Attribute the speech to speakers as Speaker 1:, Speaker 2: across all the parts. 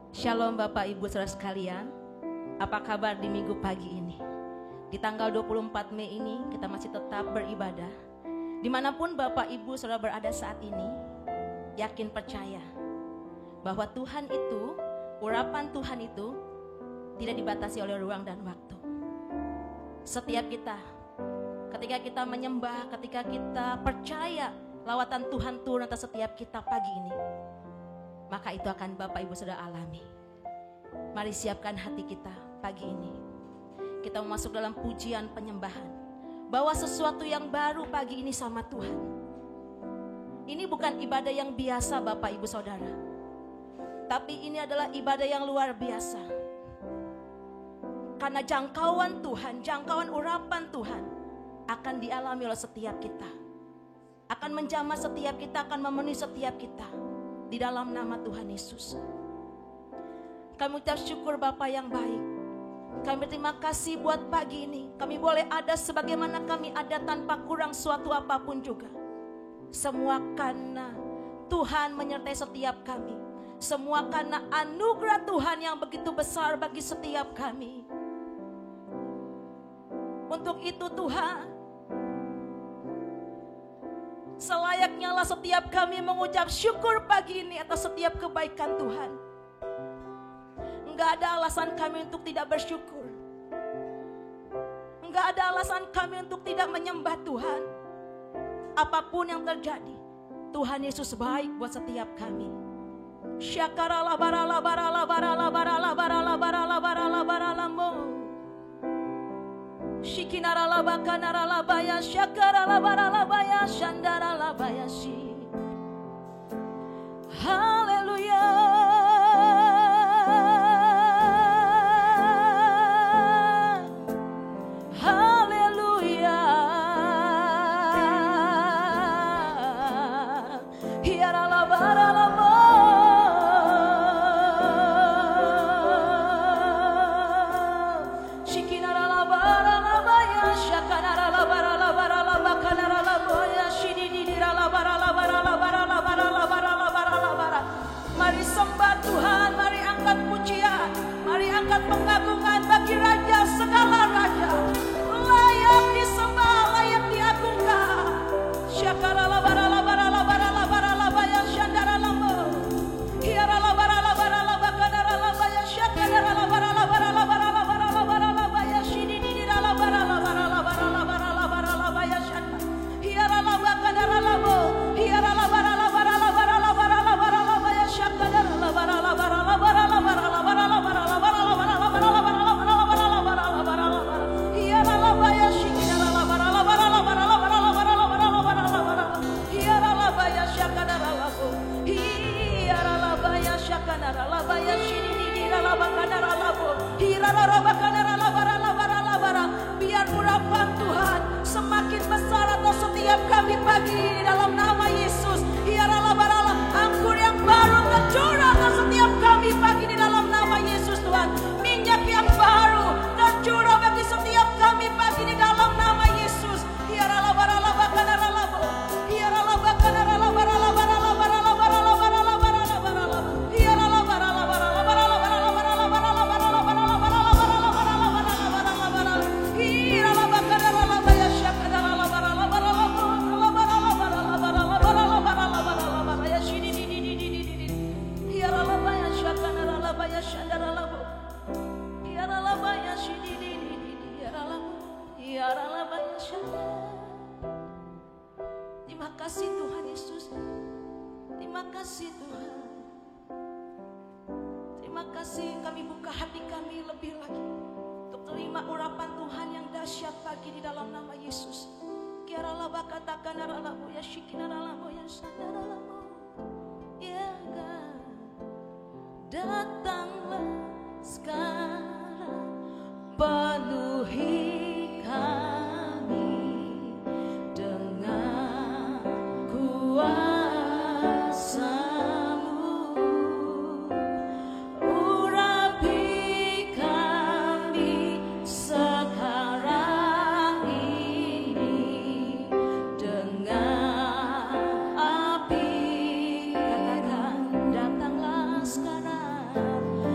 Speaker 1: Shalom Bapak Ibu Saudara sekalian. Apa kabar di minggu pagi ini? Di tanggal 24 Mei ini kita masih tetap beribadah. Dimanapun Bapak Ibu Saudara berada saat ini, yakin percaya bahwa Tuhan itu, urapan Tuhan itu tidak dibatasi oleh ruang dan waktu. Setiap kita, ketika kita menyembah, ketika kita percaya lawatan Tuhan turun atas setiap kita pagi ini, maka itu akan Bapak Ibu Saudara alami. Mari siapkan hati kita pagi ini. Kita masuk dalam pujian penyembahan. Bawa sesuatu yang baru pagi ini sama Tuhan. Ini bukan ibadah yang biasa Bapak Ibu Saudara. Tapi ini adalah ibadah yang luar biasa. Karena jangkauan Tuhan, jangkauan urapan Tuhan akan dialami oleh setiap kita. Akan menjamah setiap kita, akan memenuhi setiap kita. Di dalam nama Tuhan Yesus. Kami ucap syukur Bapa yang baik. Kami berterima kasih buat pagi ini. Kami boleh ada sebagaimana kami ada tanpa kurang suatu apapun juga. Semua karena Tuhan menyertai setiap kami. Semua karena anugerah Tuhan yang begitu besar bagi setiap kami. Untuk itu Tuhan, selayaknya lah setiap kami mengucap syukur pagi ini atas setiap kebaikan Tuhan. Enggak ada alasan kami untuk tidak bersyukur. Enggak ada alasan kami untuk tidak menyembah Tuhan. Apapun yang terjadi, Tuhan Yesus baik buat setiap kami. Syakarala barala barala barala barala barala barala barala barala mo. Shikinara bakanara labaya syakarala barala baya shandara labaya shi. Haleluya. Mari sembah Tuhan, mari angkat pujian, mari angkat pengagungan bagi Raja segala raja. Layak disembah, layak diagungkan. Syakarala barala barala barala barala baya syandara lambo. Hiarala barala barala bakanara labaya syakarala barala barala barala barala barala baya shidididala barala barala barala barala barala baya syandara. Hiarala bakanara lambo. Hiarala barala barala barala barala barala baya syakadara barala barala barala barala barala barala barala barala barala barala barala barala barala barala. Hiarala baya shikidara barala barala barala barala barala barala barala barala. Hiarala baya syakadara labo. Hiarala baya syakadara labaya shidididala bakadara labo. Hiarala bakadara barala barala barala. Biar urapan Tuhan semakin besar atas setiap kami pagi ini dalam nama Yesus. Hiarala barala, anggur yang baru tercurah atas setiap kami pagi ini dalam nama Yesus Tuhan. Minyak yang baru tercurah bagi setiap kami pagi ini dalam nama Yesus. Hiarala barala bakanara labo. Hiarala bakanara barala barala barala barala barala barala barala. Hiarala barala barala barala barala barala barala barala barala barala barala barala barala barala. Hiarala bakanara labaya syakadara barala barala barala barala barala barala barala barala barala barala shidi di di di di di di. Hiarala baya syakadara labaya syandara labo. Hiarala baya shidi di di di di. Hiarala baya syandara. Terima kasih Tuhan Yesus. Terima kasih Tuhan. Terima kasih kami buka hati kami lebih lagi untuk terima urapan Tuhan yang dahsyat pagi di dalam nama Yesus. Kiarala bakatakan aralamu ya shikinaralamu ya sandaralamu. Ya God, datanglah sekarang penuhi kami dengan kuasa-Mu. Urapi kami sekarang ini dengan api. Katakan datanglah sekarang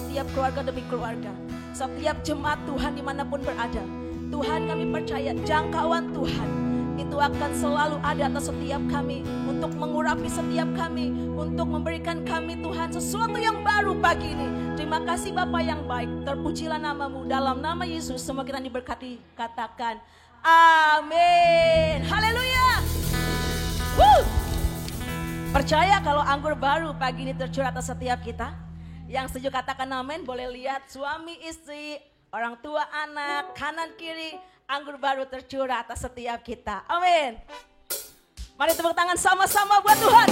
Speaker 1: setiap keluarga demi keluarga, setiap jemaat Tuhan dimanapun berada. Tuhan, kami percaya jangkauan Tuhan itu akan selalu ada atas setiap kami, untuk mengurapi setiap kami, untuk memberikan kami Tuhan sesuatu yang baru pagi ini. Terima kasih Bapa yang baik, terpujilah namamu. Dalam nama Yesus semua kita diberkati, katakan amin. Haleluya. Percaya kalau anggur baru pagi ini tercurah atas setiap kita. Yang setuju katakan amin. Boleh lihat suami istri, orang tua anak, kanan kiri, anggur baru tercurah atas setiap kita. Amin. Mari tepuk tangan sama-sama buat Tuhan.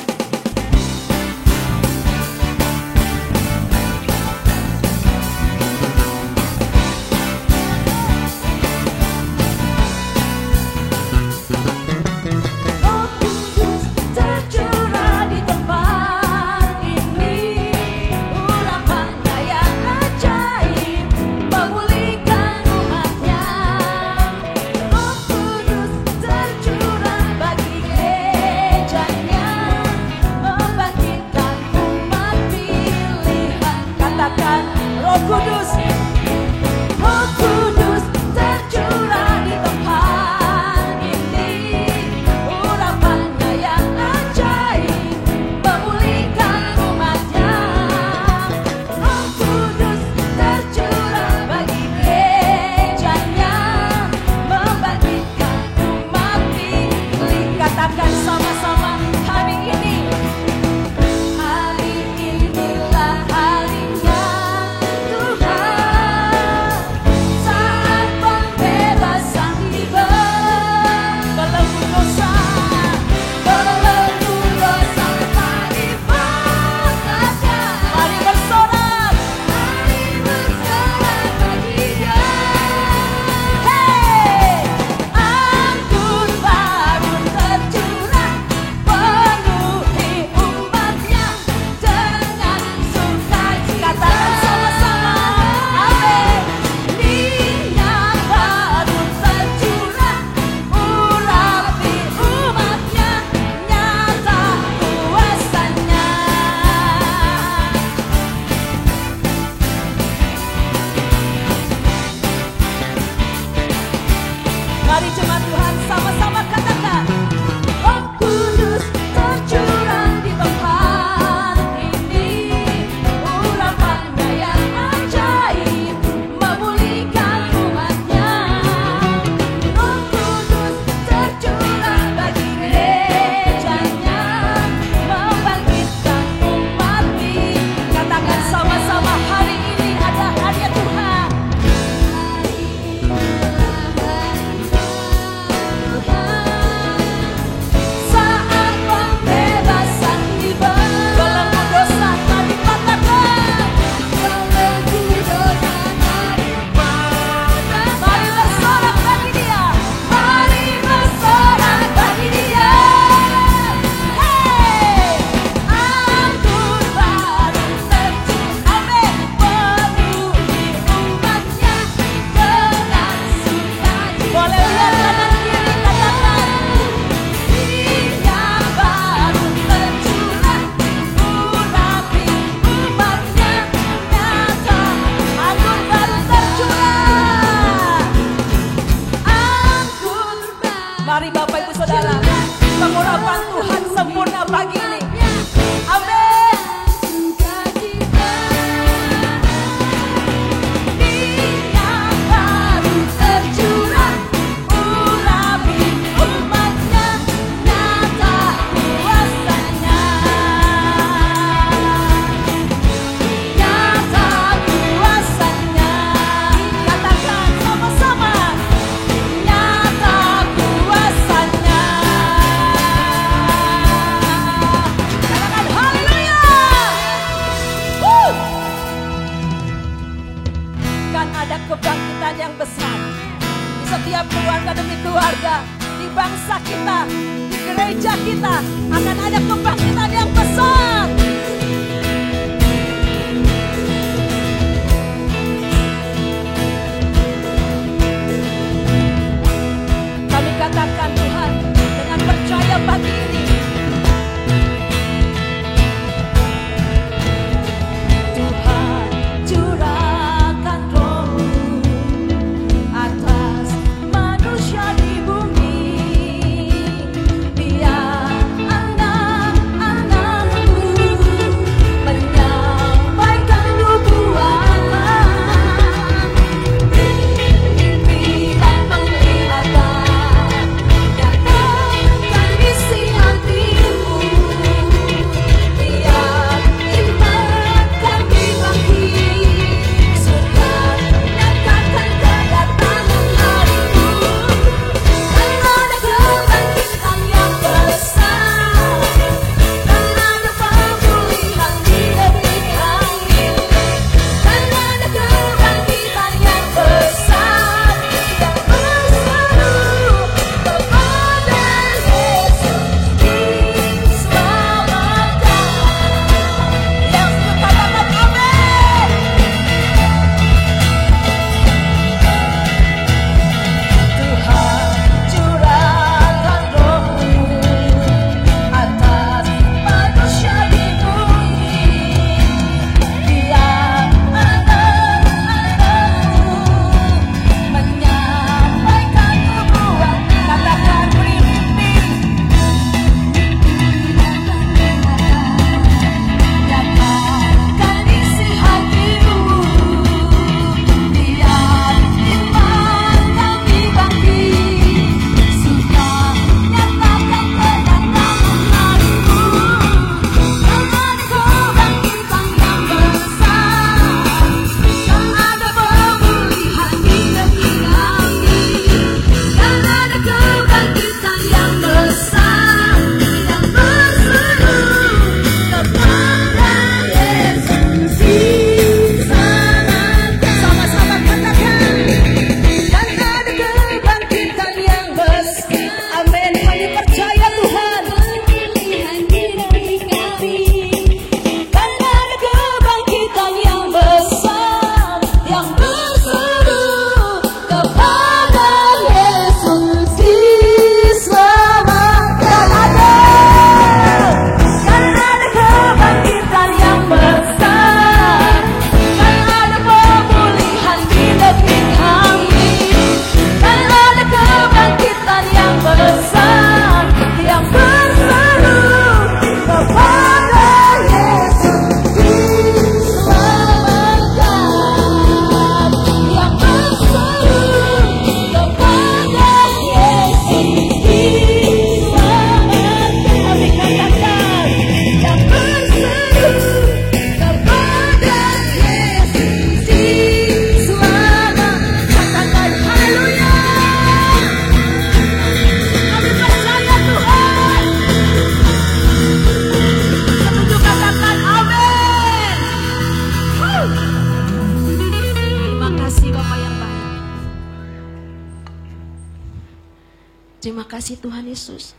Speaker 1: Terima kasih Tuhan Yesus.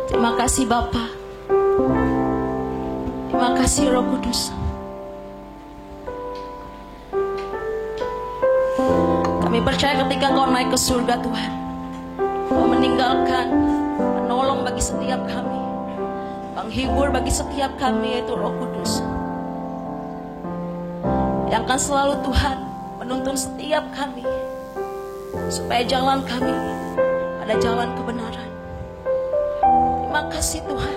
Speaker 1: Terima kasih Bapa. Terima kasih Roh Kudus. Kami percaya ketika Kau naik ke surga Tuhan, Kau meninggalkan penolong bagi setiap kami, penghibur bagi setiap kami, yaitu Roh Kudus, yang akan selalu Tuhan menuntun setiap kami supaya jalan kami pada jalan kebenaran. Terima kasih Tuhan,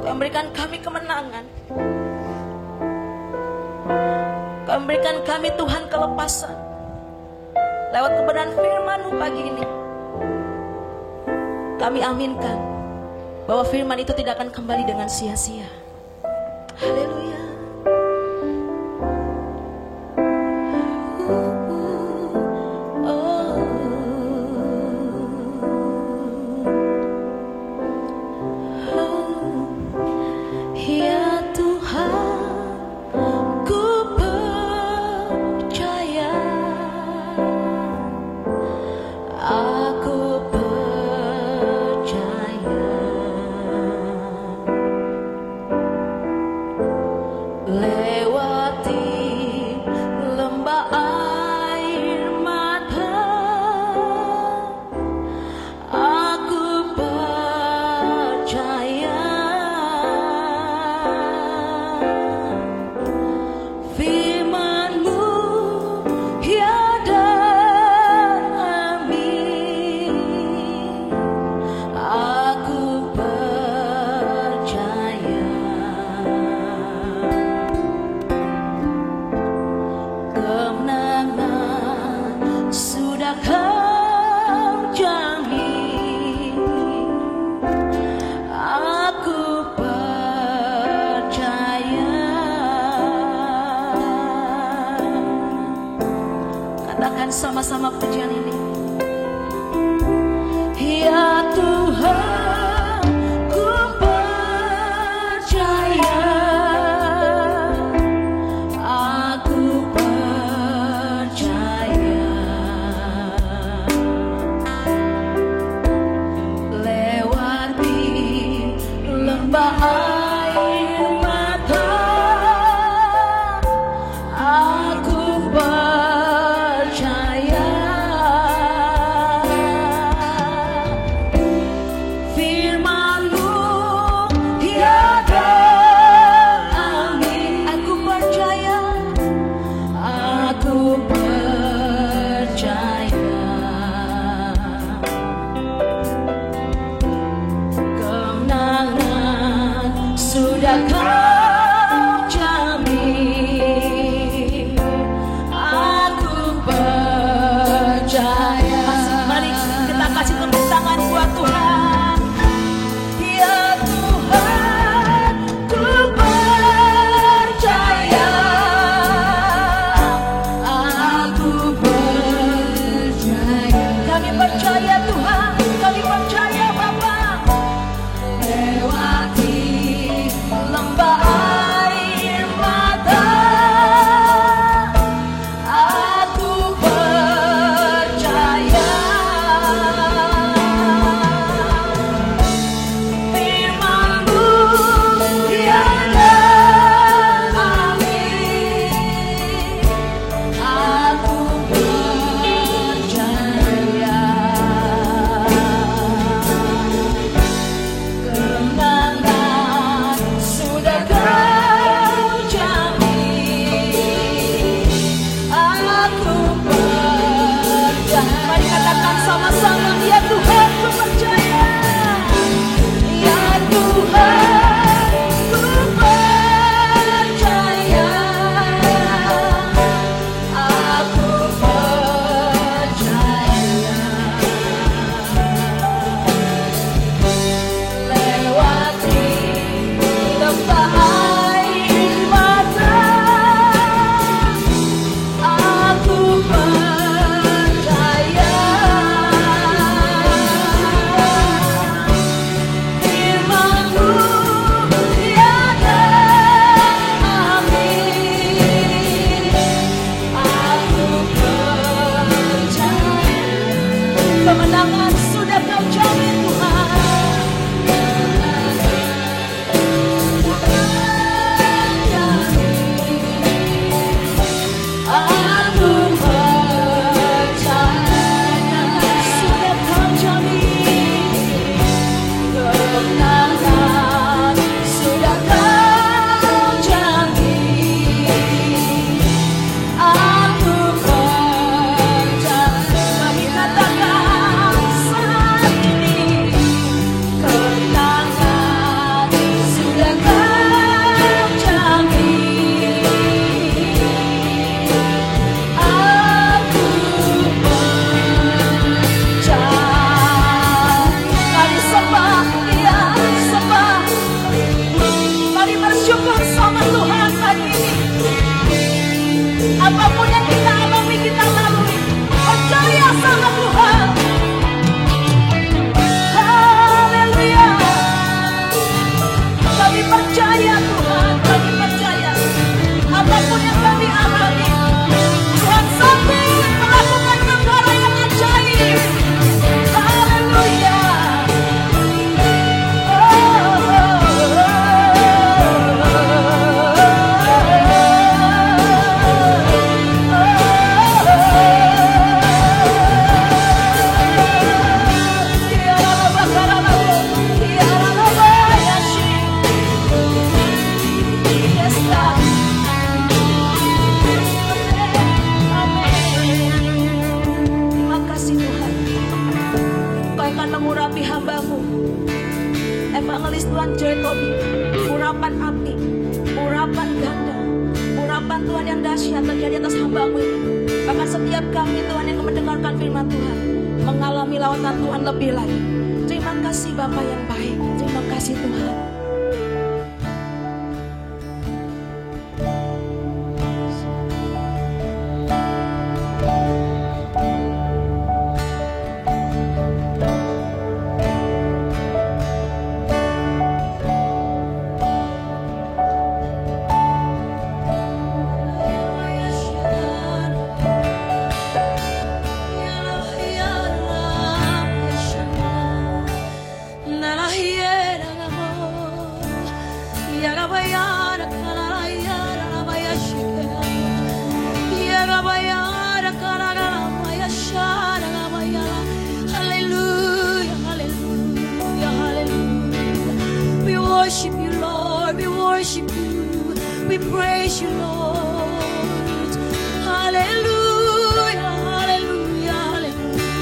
Speaker 1: Kau memberikan kami kemenangan, Kau memberikan kami Tuhan kelepasan lewat kebenaran firman-Mu pagi ini. Kami aminkan bahwa firman itu tidak akan kembali dengan sia-sia. Haleluya. Sama-sama pujian ini. Ya Tuhan, ku percaya, aku percaya, lewati lembah air mata, aku percaya. Apapun yang kita alami, kita lalui, percaya sama Tuhan. Haleluya. Kami percaya Tuhan, kami percaya. Apapun yang kami alami, Tuhan sanggup melakukan perkara yang ajaib. Haleluya. Mengurapi hambamu Evangelis Tuhan Joy Tobi, urapan api, urapan ganda, urapan Tuhan yang dahsyat terjadi atas hambamu ini. Bahkan setiap kami Tuhan yang mendengarkan firman Tuhan mengalami lawatan Tuhan lebih lagi. Terima kasih Bapa yang baik, terima kasih Tuhan. We praise you, Lord. Hallelujah, hallelujah, hallelujah.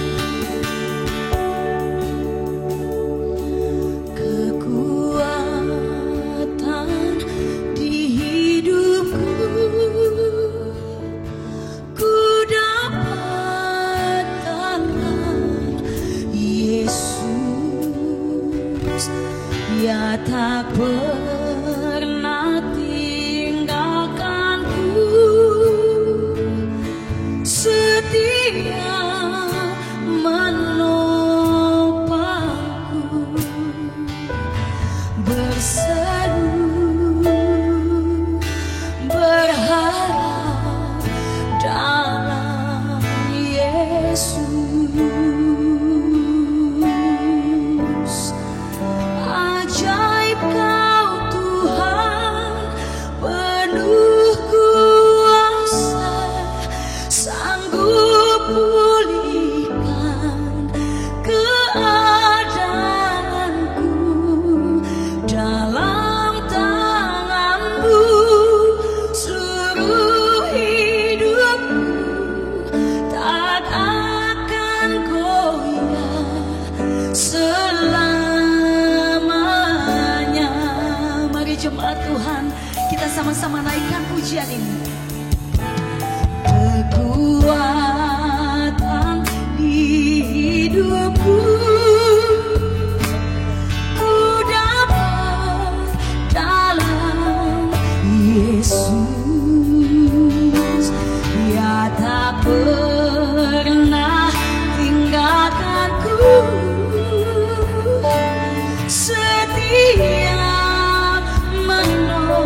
Speaker 1: Kekuatan di hidupku ku dapatkan Yesus, ya tak pernah setia menopangku, berseru berharap dalam Yesus. Ajaib Kau Tuhan, penuh kuasa, sanggup pulihkan keadaanku. Dalam tangan-Mu seluruh hidupku tak akan goyah selamanya. Mari jemaat Tuhan, kita sama-sama naikkan pujian ini. Kekuatan di hidupku ku dapat dalam Yesus, ya tak pernah tinggalkanku, setia menopangku,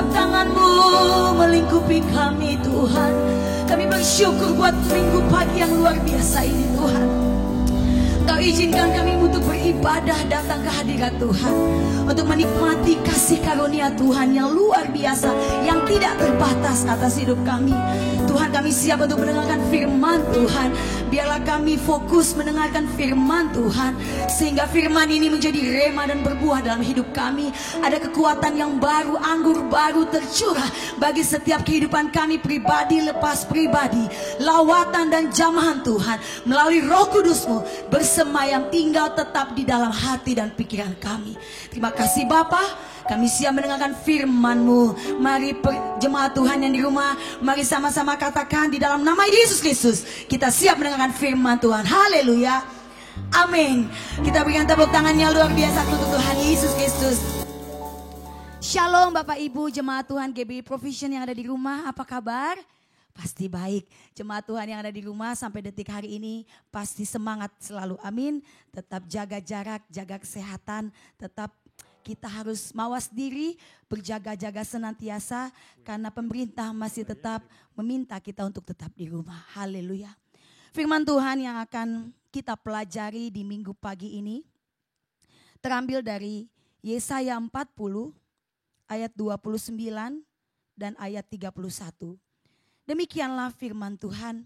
Speaker 1: sebab tangan-Mu melingkupi kami Tuhan. Kami bersyukur buat minggu pagi yang luar biasa ini Tuhan. Kau izinkan kami untuk beribadah datang ke hadirat Tuhan, untuk menikmati kasih karunia Tuhan yang luar biasa, yang tidak terbatas atas hidup kami. Tuhan, kami siap untuk mendengarkan firman Tuhan. Biarlah kami fokus mendengarkan firman Tuhan, sehingga firman ini menjadi rema dan berbuah dalam hidup kami. Ada kekuatan yang baru, anggur baru tercurah bagi setiap kehidupan kami pribadi lepas pribadi. Lawatan dan jamahan Tuhan melalui Roh Kudus-Mu bersemayam tinggal tetap di dalam hati dan pikiran kami. Terima kasih Bapa. Kami siap mendengarkan firman-Mu. Mari jemaat Tuhan yang di rumah, mari sama-sama katakan di dalam nama Yesus Kristus, kita siap mendengarkan firman Tuhan. Haleluya. Amin. Kita berikan tepuk tangannya luar biasa untuk Tuhan Yesus Kristus. Shalom Bapak Ibu jemaat Tuhan GBI Provision yang ada di rumah, apa kabar? Pasti baik. Jemaat Tuhan yang ada di rumah sampai detik hari ini pasti semangat selalu. Amin. Tetap jaga jarak, jaga kesehatan, tetap kita harus mawas diri, berjaga-jaga senantiasa karena pemerintah masih tetap meminta kita untuk tetap di rumah. Haleluya. Firman Tuhan yang akan kita pelajari di minggu pagi ini terambil dari Yesaya 40 ayat 29 dan ayat 31. Demikianlah firman Tuhan.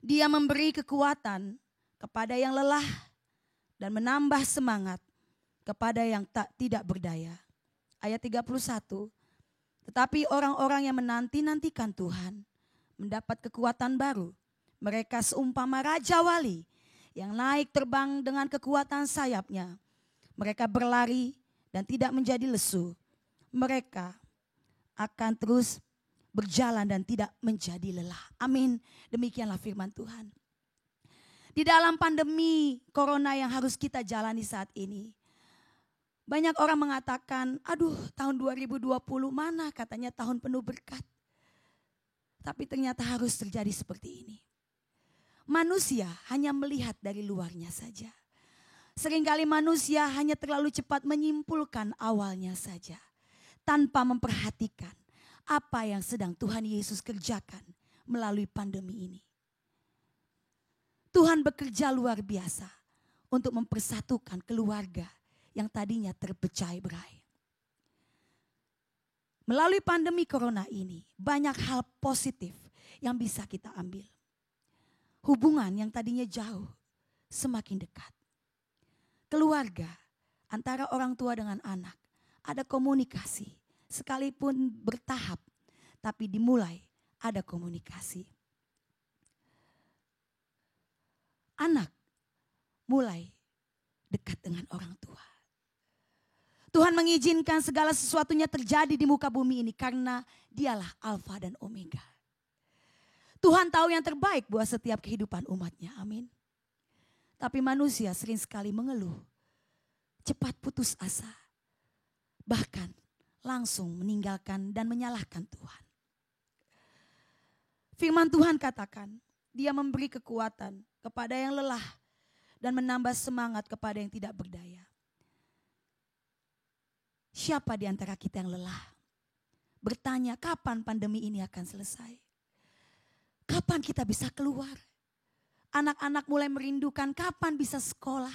Speaker 1: Dia memberi kekuatan kepada yang lelah dan menambah semangat kepada yang tidak berdaya. Ayat 31. Tetapi orang-orang yang menanti-nantikan Tuhan mendapat kekuatan baru. Mereka seumpama raja wali yang naik terbang dengan kekuatan sayapnya. Mereka berlari dan tidak menjadi lesu. Mereka akan terus berjalan dan tidak menjadi lelah. Amin. Demikianlah firman Tuhan. Di dalam pandemi corona yang harus kita jalani saat ini, banyak orang mengatakan, aduh tahun 2020 mana katanya tahun penuh berkat. Tapi ternyata harus terjadi seperti ini. Manusia hanya melihat dari luarnya saja. Seringkali manusia hanya terlalu cepat menyimpulkan awalnya saja, tanpa memperhatikan apa yang sedang Tuhan Yesus kerjakan melalui pandemi ini. Tuhan bekerja luar biasa untuk mempersatukan keluarga yang tadinya terpecah berai. Melalui pandemi corona ini, banyak hal positif yang bisa kita ambil. Hubungan yang tadinya jauh, semakin dekat. Keluarga, antara orang tua dengan anak, ada komunikasi. Sekalipun bertahap, tapi dimulai ada komunikasi. Anak mulai dekat dengan orang tua. Tuhan mengizinkan segala sesuatunya terjadi di muka bumi ini karena Dialah Alfa dan Omega. Tuhan tahu yang terbaik buat setiap kehidupan umatnya. Amin. Tapi manusia sering sekali mengeluh, cepat putus asa, bahkan langsung meninggalkan dan menyalahkan Tuhan. Firman Tuhan katakan, Dia memberi kekuatan kepada yang lelah dan menambah semangat kepada yang tidak berdaya. Siapa di antara kita yang lelah? Bertanya kapan pandemi ini akan selesai? Kapan kita bisa keluar? Anak-anak mulai merindukan kapan bisa sekolah?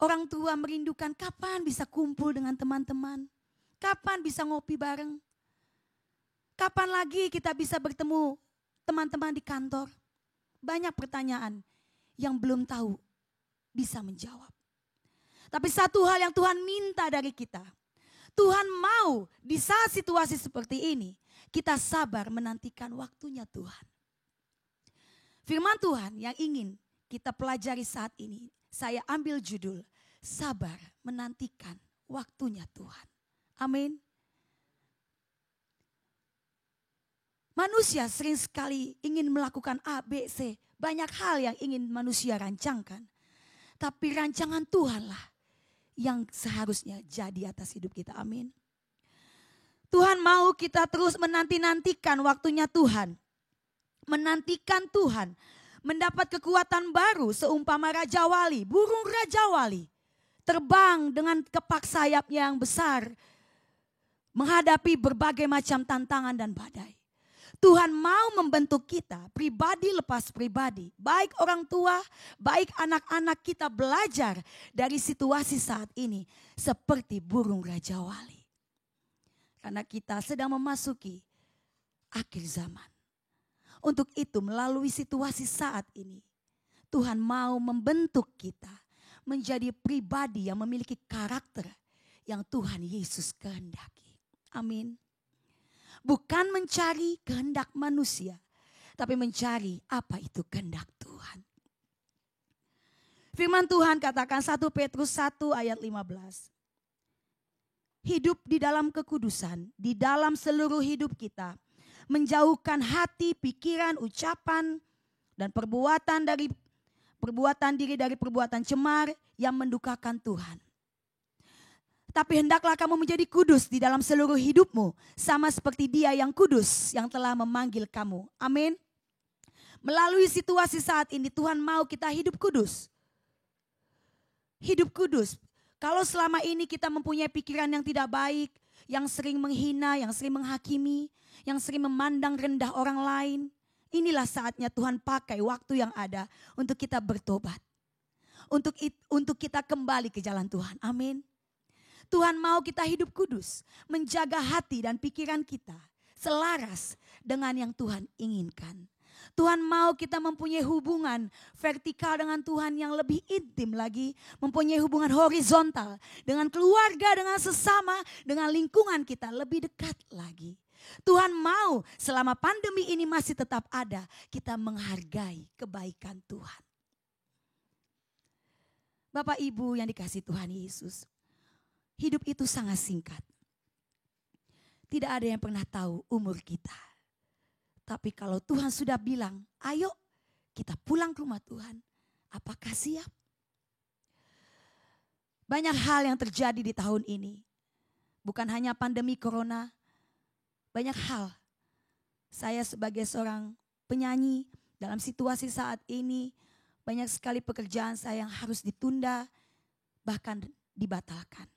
Speaker 1: Orang tua merindukan kapan bisa kumpul dengan teman-teman? Kapan bisa ngopi bareng? Kapan lagi kita bisa bertemu teman-teman di kantor? Banyak pertanyaan yang belum tahu bisa menjawab. Tapi satu hal yang Tuhan minta dari kita. Tuhan mau di saat situasi seperti ini, kita sabar menantikan waktunya Tuhan. Firman Tuhan yang ingin kita pelajari saat ini, saya ambil judul, sabar menantikan waktunya Tuhan. Amin. Manusia sering sekali ingin melakukan A, B, C. Banyak hal yang ingin manusia rancangkan. Tapi rancangan Tuhanlah yang seharusnya jadi atas hidup kita. Amin. Tuhan mau kita terus menanti-nantikan waktunya Tuhan. Menantikan Tuhan. Mendapat kekuatan baru seumpama Raja Wali. Burung Raja Wali. Terbang dengan kepak sayapnya yang besar. menghadapi berbagai macam tantangan dan badai. Tuhan mau membentuk kita pribadi lepas pribadi. Baik orang tua, baik anak-anak kita belajar dari situasi saat ini seperti burung Raja Wali. Karena kita sedang memasuki akhir zaman. Untuk itu melalui situasi saat ini, Tuhan mau membentuk kita menjadi pribadi yang memiliki karakter yang Tuhan Yesus kehendaki. Amin. Bukan mencari kehendak manusia, tapi mencari apa itu kehendak Tuhan. Firman Tuhan katakan 1 Petrus 1 ayat 15. Hidup di dalam kekudusan, di dalam seluruh hidup kita. Menjauhkan hati, pikiran, ucapan, dan perbuatan diri dari perbuatan cemar yang mendukakan Tuhan. Tapi hendaklah kamu menjadi kudus di dalam seluruh hidupmu. Sama seperti Dia yang kudus yang telah memanggil kamu. Amin. Melalui situasi saat ini Tuhan mau kita hidup kudus. Hidup kudus. Kalau selama ini kita mempunyai pikiran yang tidak baik, yang sering menghina, yang sering menghakimi, yang sering memandang rendah orang lain. Inilah saatnya Tuhan pakai waktu yang ada untuk kita bertobat. Untuk kita kembali ke jalan Tuhan. Amin. Tuhan mau kita hidup kudus, menjaga hati dan pikiran kita selaras dengan yang Tuhan inginkan. Tuhan mau kita mempunyai hubungan vertikal dengan Tuhan yang lebih intim lagi, mempunyai hubungan horizontal dengan keluarga, dengan sesama, dengan lingkungan kita lebih dekat lagi. Tuhan mau selama pandemi ini masih tetap ada, kita menghargai kebaikan Tuhan. Bapak Ibu yang dikasihi Tuhan Yesus, hidup itu sangat singkat. Tidak ada yang pernah tahu umur kita. Tapi kalau Tuhan sudah bilang, ayo kita pulang ke rumah Tuhan. Apakah siap? Banyak hal yang terjadi di tahun ini. Bukan hanya pandemi corona. Banyak hal. Saya sebagai seorang penyanyi dalam situasi saat ini, banyak sekali pekerjaan saya yang harus ditunda, bahkan dibatalkan.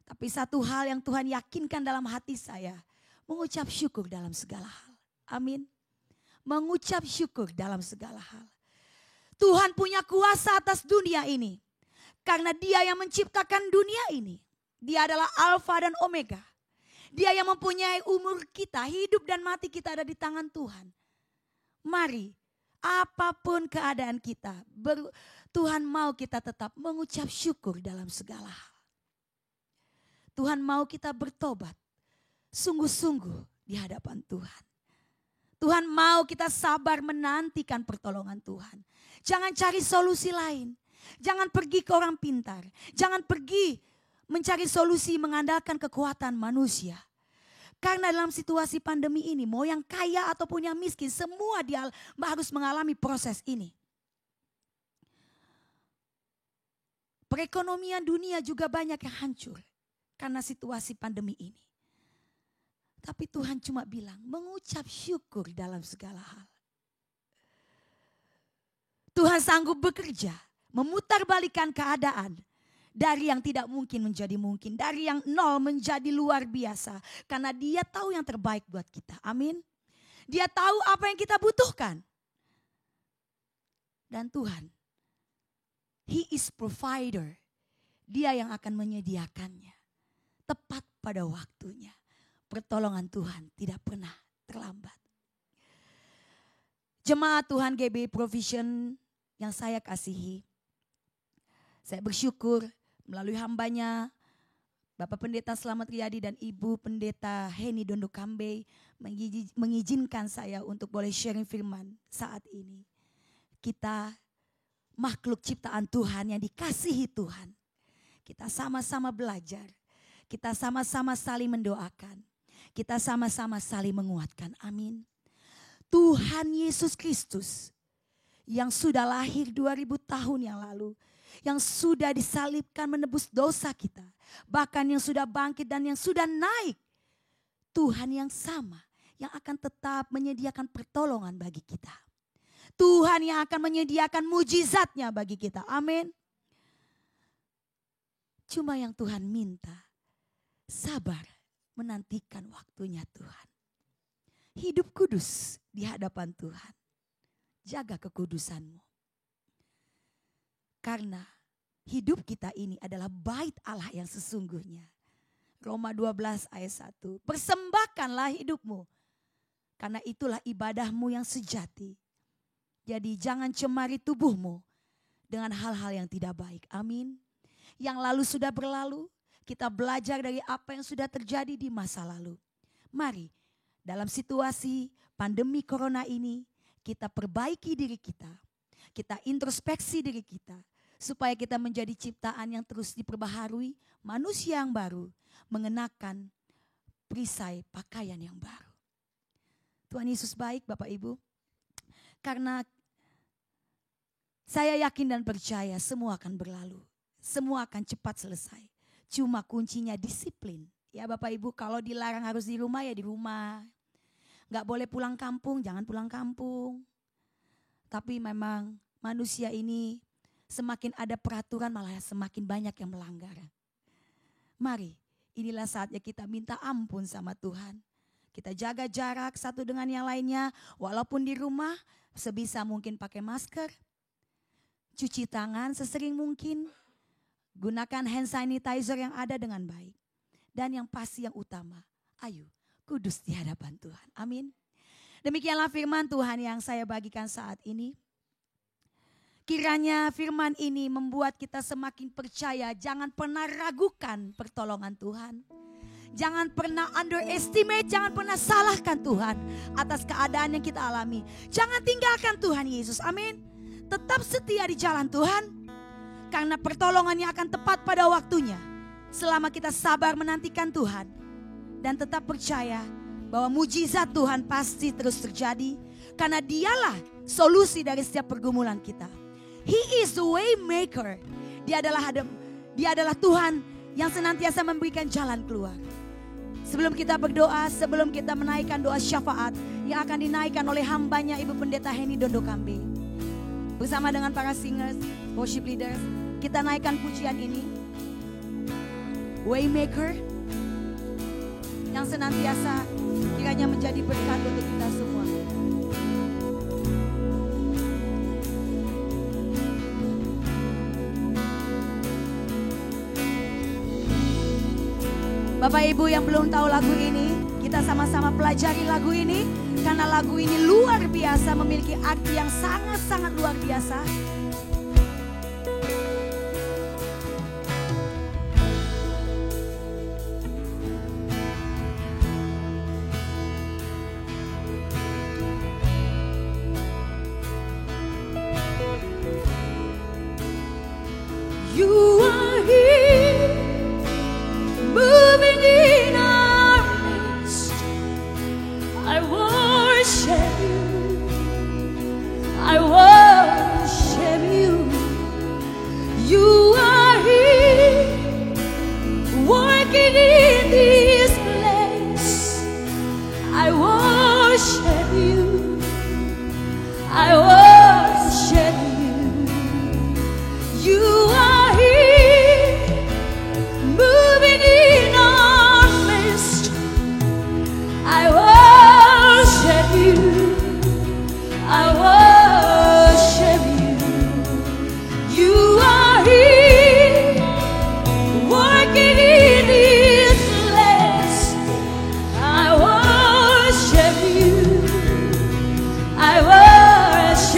Speaker 1: Tapi satu hal yang Tuhan yakinkan dalam hati saya, mengucap syukur dalam segala hal. Amin. Mengucap syukur dalam segala hal. Tuhan punya kuasa atas dunia ini. Karena Dia yang menciptakan dunia ini. Dia adalah Alfa dan Omega. Dia yang mempunyai umur kita, hidup dan mati kita ada di tangan Tuhan. Mari, apapun keadaan kita, Tuhan mau kita tetap mengucap syukur dalam segala hal. Tuhan mau kita bertobat sungguh-sungguh di hadapan Tuhan. Tuhan mau kita sabar menantikan pertolongan Tuhan. Jangan cari solusi lain. Jangan pergi ke orang pintar. Jangan pergi mencari solusi mengandalkan kekuatan manusia. Karena dalam situasi pandemi ini, mau yang kaya ataupun yang miskin, semua dia harus mengalami proses ini. Perekonomian dunia juga banyak yang hancur karena situasi pandemi ini. Tapi Tuhan cuma bilang mengucap syukur dalam segala hal. Tuhan sanggup bekerja, memutarbalikkan keadaan dari yang tidak mungkin menjadi mungkin, dari yang nol menjadi luar biasa. Karena Dia tahu yang terbaik buat kita. Amin. Dia tahu apa yang kita butuhkan. Dan Tuhan, He is provider. Dia yang akan menyediakannya tepat pada waktunya. Pertolongan Tuhan tidak pernah terlambat. Jemaat Tuhan GB Provision yang saya kasihi, saya bersyukur melalui hambanya Bapak Pendeta Slamet Riyadi dan Ibu Pendeta Heni Dondo Kambe mengizinkan saya untuk boleh sharing firman saat ini. Kita makhluk ciptaan Tuhan yang dikasihi Tuhan. Kita sama-sama belajar. Kita sama-sama saling mendoakan. Kita sama-sama saling menguatkan. Amin. Tuhan Yesus Kristus yang sudah lahir 2000 tahun yang lalu, yang sudah disalibkan menebus dosa kita, bahkan yang sudah bangkit dan yang sudah naik, Tuhan yang sama yang akan tetap menyediakan pertolongan bagi kita. Tuhan yang akan menyediakan mujizatnya bagi kita. Amin. Cuma yang Tuhan minta sabar menantikan waktunya Tuhan. Hidup kudus di hadapan Tuhan. Jaga kekudusanmu. Karena hidup kita ini adalah bait Allah yang sesungguhnya. Roma 12 ayat 1. Persembahkanlah hidupmu. Karena itulah ibadahmu yang sejati. Jadi jangan cemari tubuhmu dengan hal-hal yang tidak baik. Amin. Yang lalu sudah berlalu. Kita belajar dari apa yang sudah terjadi di masa lalu. Mari dalam situasi pandemi corona ini kita perbaiki diri kita. Kita introspeksi diri kita. Supaya kita menjadi ciptaan yang terus diperbaharui. Manusia yang baru. Mengenakan perisai pakaian yang baru. Tuhan Yesus baik Bapak Ibu. Karena saya yakin dan percaya semua akan berlalu. Semua akan cepat selesai. Cuma kuncinya disiplin. Ya Bapak Ibu, kalau dilarang harus di rumah ya di rumah. Gak boleh pulang kampung, jangan pulang kampung. Tapi memang manusia ini semakin ada peraturan malah semakin banyak yang melanggar. Mari, inilah saatnya kita minta ampun sama Tuhan. Kita jaga jarak satu dengan yang lainnya. Walaupun di rumah sebisa mungkin pakai masker. Cuci tangan sesering mungkin. Gunakan hand sanitizer yang ada dengan baik. Dan yang pasti yang utama, ayo kudus di hadapan Tuhan. Amin. Demikianlah firman Tuhan yang saya bagikan saat ini. Kiranya firman ini membuat kita semakin percaya. Jangan pernah ragukan pertolongan Tuhan. Jangan pernah underestimate, jangan pernah salahkan Tuhan atas keadaan yang kita alami. Jangan tinggalkan Tuhan Yesus. Amin. Tetap setia di jalan Tuhan. Karena pertolongannya akan tepat pada waktunya. Selama kita sabar menantikan Tuhan. Dan tetap percaya bahwa mujizat Tuhan pasti terus terjadi. Karena dialah solusi dari setiap pergumulan kita. He is the way maker. Dia adalah Tuhan yang senantiasa memberikan jalan keluar. Sebelum kita berdoa, sebelum kita menaikkan doa syafaat yang akan dinaikkan oleh hambanya Ibu Pendeta Heni Dondo Kambe. Bersama dengan para singers, worship leaders, kita naikkan pujian ini. Waymaker yang senantiasa kiranya menjadi berkat untuk kita semua. Bapak Ibu yang belum tahu lagu ini, kita sama-sama pelajari lagu ini. Karena lagu ini luar biasa, memiliki arti yang sangat-sangat luar biasa. You are here, moving in our midst. I worship you, I worship you. You are here, working in this place. I worship you, I worship you. You are here, moving in our midst. I worship you, I worship you. You are here, working in this place. I worship you, I worship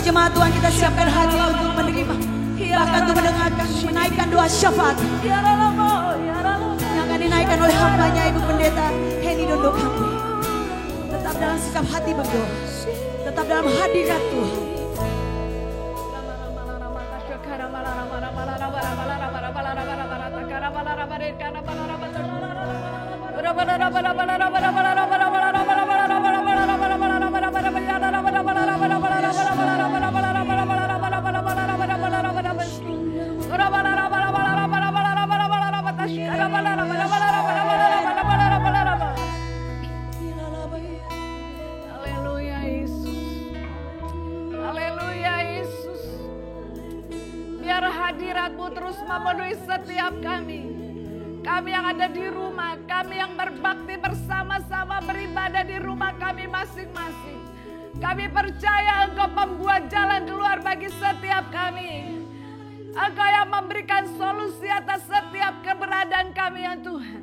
Speaker 1: Jemaat Tuhan, kita siapkan hati untuk menerima, bahkan untuk mendengarkan, menaikkan doa syafaat yang akan dinaikkan oleh hambanya Ibu Pendeta Heni Dondo Kambe. Tetap dalam sikap hati berdoa, tetap dalam hadirat Tuhan.
Speaker 2: Hadirat-Mu terus memenuhi setiap kami. Kami yang ada di rumah, kami yang berbakti bersama-sama beribadah di rumah kami masing-masing. Kami percaya Engkau membuat jalan keluar bagi setiap kami. Engkau yang memberikan solusi atas setiap keberadaan kami ya Tuhan.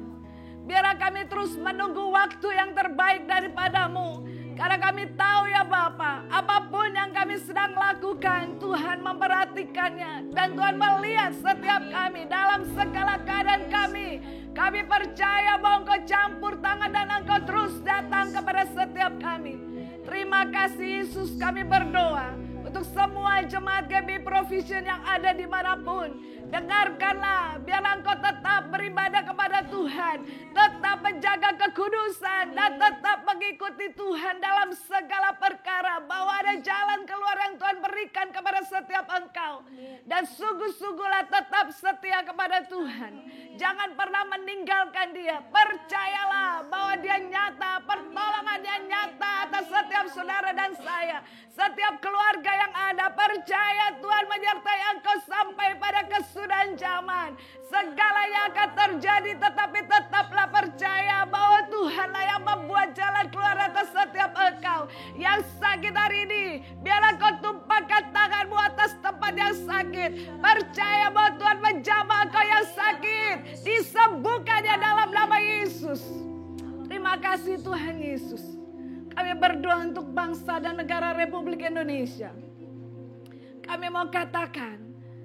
Speaker 2: Biarlah kami terus menunggu waktu yang terbaik daripada-Mu. Karena kami tahu ya Bapa, apapun yang kami sedang lakukan, Tuhan memperhatikannya. Dan Tuhan melihat setiap kami dalam segala keadaan kami. Kami percaya bahwa Engkau campur tangan dan Engkau terus datang kepada setiap kami. Terima kasih Yesus, kami berdoa untuk semua jemaat GB Provision yang ada dimanapun. Dengarkanlah, biarlah Engkau tetap beribadah kepada Tuhan, tetap menjaga kekudusan, dan tetap mengikuti Tuhan dalam segala perkara. Bahwa ada jalan keluar yang Tuhan berikan kepada setiap engkau. Dan sungguh-sungguhlah tetap setia kepada Tuhan. Jangan pernah meninggalkan Dia. Percayalah bahwa Dia nyata, pertolongan Dia nyata atas setiap saudara dan saya. Setiap keluarga yang ada, percaya Tuhan menyertai engkau sampai pada kesudahan zaman. Segalanya akan terjadi, tetapi tetaplah percaya bahwa Tuhanlah yang membuat jalan keluar atas setiap engkau. Yang sakit hari ini, biarlah kau tumpahkan tanganmu atas tempat yang sakit. Percaya bahwa Tuhan menjamah engkau yang sakit. Disembuhkannya dalam nama Yesus. Terima kasih Tuhan Yesus. Kami berdoa untuk bangsa dan negara Republik Indonesia. Kami mau katakan,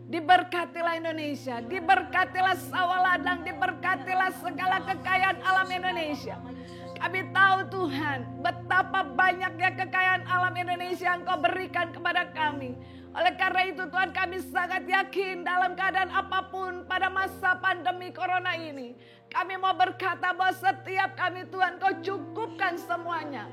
Speaker 2: diberkatilah Indonesia, diberkatilah sawah ladang, diberkatilah segala kekayaan alam Indonesia. Kami tahu Tuhan, betapa banyaknya kekayaan alam Indonesia yang Kau berikan kepada kami. Oleh karena itu Tuhan, kami sangat yakin dalam keadaan apapun pada masa pandemi corona ini, kami mau berkata bahwa setiap kami Tuhan Kau cukupkan semuanya.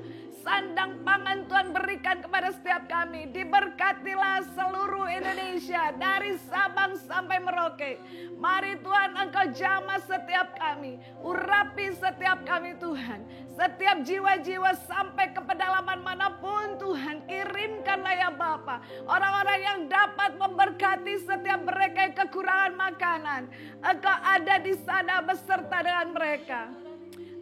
Speaker 2: Sandang pangan Tuhan berikan kepada setiap kami. Diberkatilah seluruh Indonesia dari Sabang sampai Merauke. Mari Tuhan Engkau jamah setiap kami. Urapi setiap kami Tuhan. Setiap jiwa-jiwa sampai ke pedalaman manapun Tuhan. Kirimkanlah ya Bapa. Orang-orang yang dapat memberkati setiap mereka yang kekurangan makanan. Engkau ada di sana beserta dengan mereka.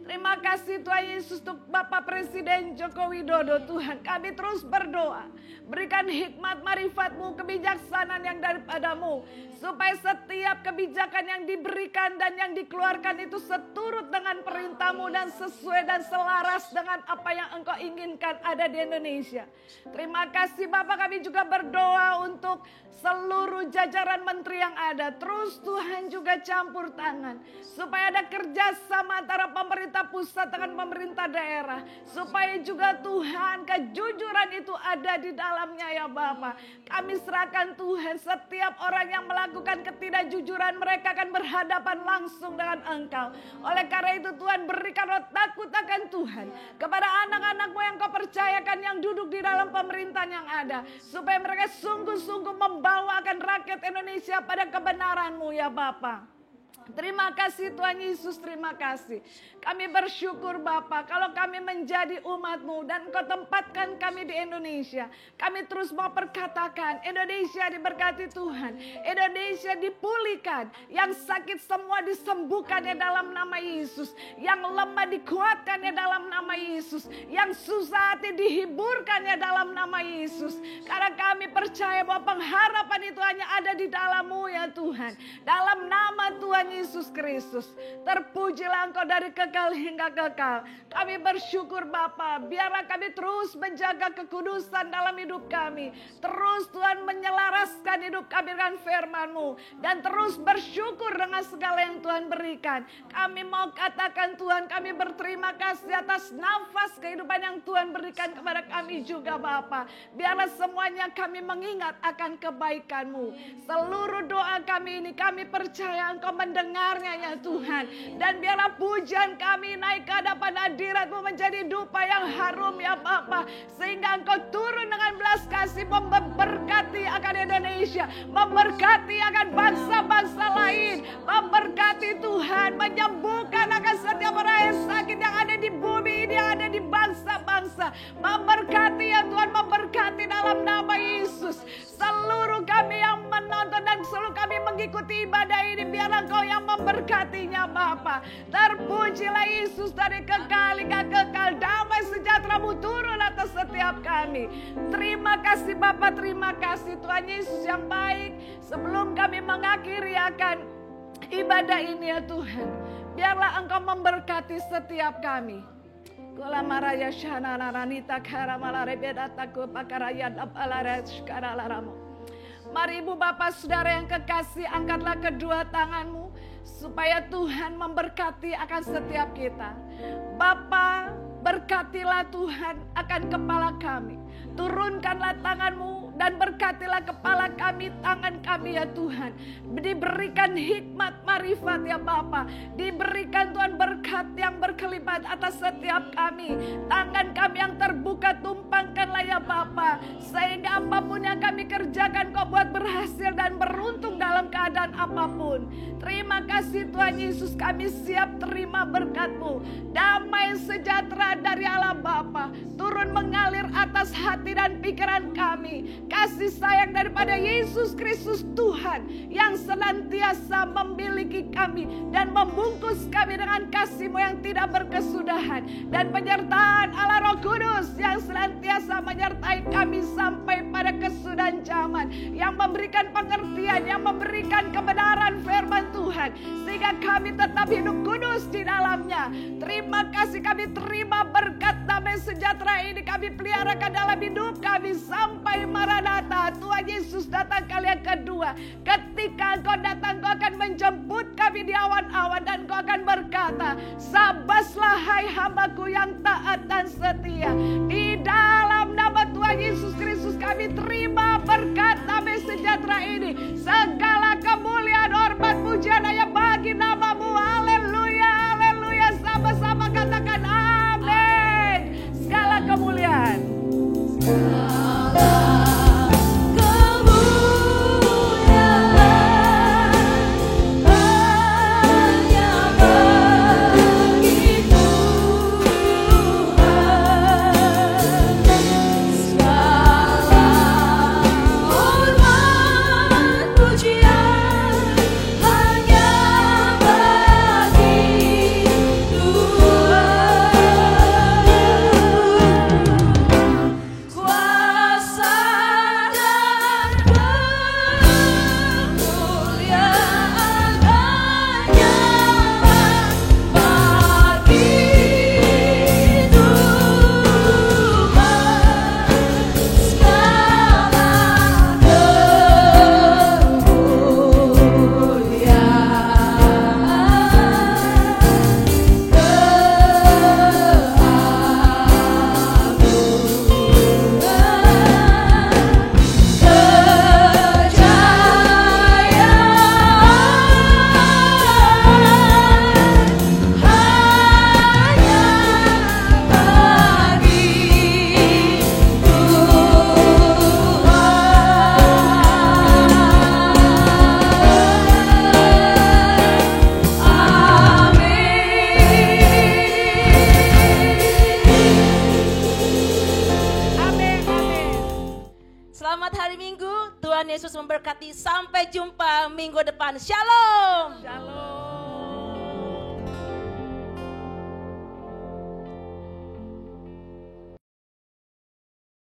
Speaker 2: Terima kasih Tuhan Yesus untuk Bapak Presiden Joko Widodo. Tuhan, kami terus berdoa. Berikan hikmat marifat-Mu, kebijaksanaan yang daripada-Mu. Supaya setiap kebijakan yang diberikan dan yang dikeluarkan itu seturut dengan perintah-Mu dan sesuai dan selaras dengan apa yang Engkau inginkan ada di Indonesia. Terima kasih Bapak, kami juga berdoa untuk seluruh jajaran menteri yang ada. Terus Tuhan juga campur tangan. Supaya ada kerjasama antara pemerintah pusat dengan pemerintah daerah. Supaya juga Tuhan kejujuran itu ada di dalamnya ya Bapa. Kami serahkan Tuhan setiap orang yang melakukan ketidakjujuran mereka akan berhadapan langsung dengan Engkau. Oleh karena itu Tuhan berikan roh takut akan Tuhan kepada anak-anak-Mu yang Kau percayakan yang duduk di dalam pemerintahan yang ada. Supaya mereka sungguh-sungguh membawakan rakyat Indonesia pada kebenaran-Mu ya Bapa. Terima kasih Tuhan Yesus, terima kasih. Kami bersyukur Bapa kalau kami menjadi umat-Mu dan Engkau tempatkan kami di Indonesia. Kami terus mau perkatakan Indonesia diberkati Tuhan. Indonesia dipulihkan. Yang sakit semua disembuhkannya dalam nama Yesus. Yang lemah dikuatkannya dalam nama Yesus. Yang susah hati dihiburkannya dalam nama Yesus. Karena kami percaya bahwa pengharapan itu hanya ada di dalam-Mu ya Tuhan. Dalam nama Tuhan Yesus Kristus. Terpujilah Engkau dari kekal hingga kekal. Kami bersyukur Bapa, biarlah kami terus menjaga kekudusan dalam hidup kami. Terus Tuhan menyelaraskan hidup kami dengan firman-Mu. Dan terus bersyukur dengan segala yang Tuhan berikan. Kami mau katakan Tuhan, kami berterima kasih atas nafas kehidupan yang Tuhan berikan kepada kami juga Bapa. Biarlah semuanya kami mengingat akan kebaikan-Mu. Seluruh doa kami ini kami percaya Engkau mendengarnya ya Tuhan. Dan biarlah pujian kami naik ke hadapan hadirat-Mu menjadi dupa yang harum ya Bapa. Sehingga Engkau turun dengan belas kasih memberkati akan Indonesia. Memberkati akan bangsa-bangsa lain. Memberkati Tuhan. Menyembuhkan akan setiap orang yang sakit yang ada di bumi ini, yang ada di bangsa-bangsa. Memberkati ya Tuhan, memberkati dalam nama Yesus. Seluruh kami yang menonton dan seluruh kami mengikuti ibadah ini, biarlah Engkau yang memberkatinya Bapa. Terpujilah Yesus dari kekal hingga kekal. Damai sejahtera-Mu turun atas setiap kami. Terima kasih Bapa, terima kasih Tuhan Yesus yang baik. Sebelum kami mengakhiri akan ibadah ini ya Tuhan, Biarlah Engkau memberkati setiap kami. Kula maraya shana nanita kara malare bedataku pakaraya dapalare skara laramo. Mari Ibu Bapak Saudara yang kekasih, angkatlah kedua tanganmu supaya Tuhan memberkati akan setiap kita. Bapa, berkatilah Tuhan akan kepala kami. Turunkanlah tanganmu dan berkatilah kepala kami, tangan kami ya Tuhan. Diberikan hikmat marifat ya Bapa. Diberikan Tuhan berkat yang berkelipat atas setiap kami. Tangan kami yang terbuka tumpangkanlah ya Bapa. Sehingga apapun yang kami kerjakan Kau buat berhasil dan beruntung dalam keadaan apapun. Terima kasih Tuhan Yesus, kami siap terima berkat-Mu. Damai sejahtera dari Allah Bapa turun mengalir atas hati dan pikiran kami. Kasih sayang daripada Yesus Kristus Tuhan yang senantiasa memiliki kami dan membungkus kami dengan kasih-Mu yang tidak berkesudahan, dan penyertaan Allah Roh Kudus yang senantiasa menyertai kami sampai pada kesudahan zaman, yang memberikan pengertian, yang memberikan kebenaran firman Tuhan, sehingga kami tetap hidup kudus di dalamnya. Terima kasih, kami terima berkat damai sejahtera ini, kami pelihara ke dalam hidup kami sampai Maranatha. Tuhan Yesus datang kali yang kedua. Ketika Engkau datang, Engkau akan menjemput kami di awan-awan, dan Engkau akan berkata, sabaslah hai hambaku yang taat dan setia. Di dalam nama Tuhan Yesus Kristus kami terima berkat damai sejahtera ini. Segala kemuliaan, hormat, pujian hanya bagi nama-Mu. Haleluya, haleluya. Sama-sama katakan amin. Segala kemuliaan.
Speaker 1: Tuhan Yesus memberkati. Sampai jumpa minggu depan. Shalom.
Speaker 2: Shalom.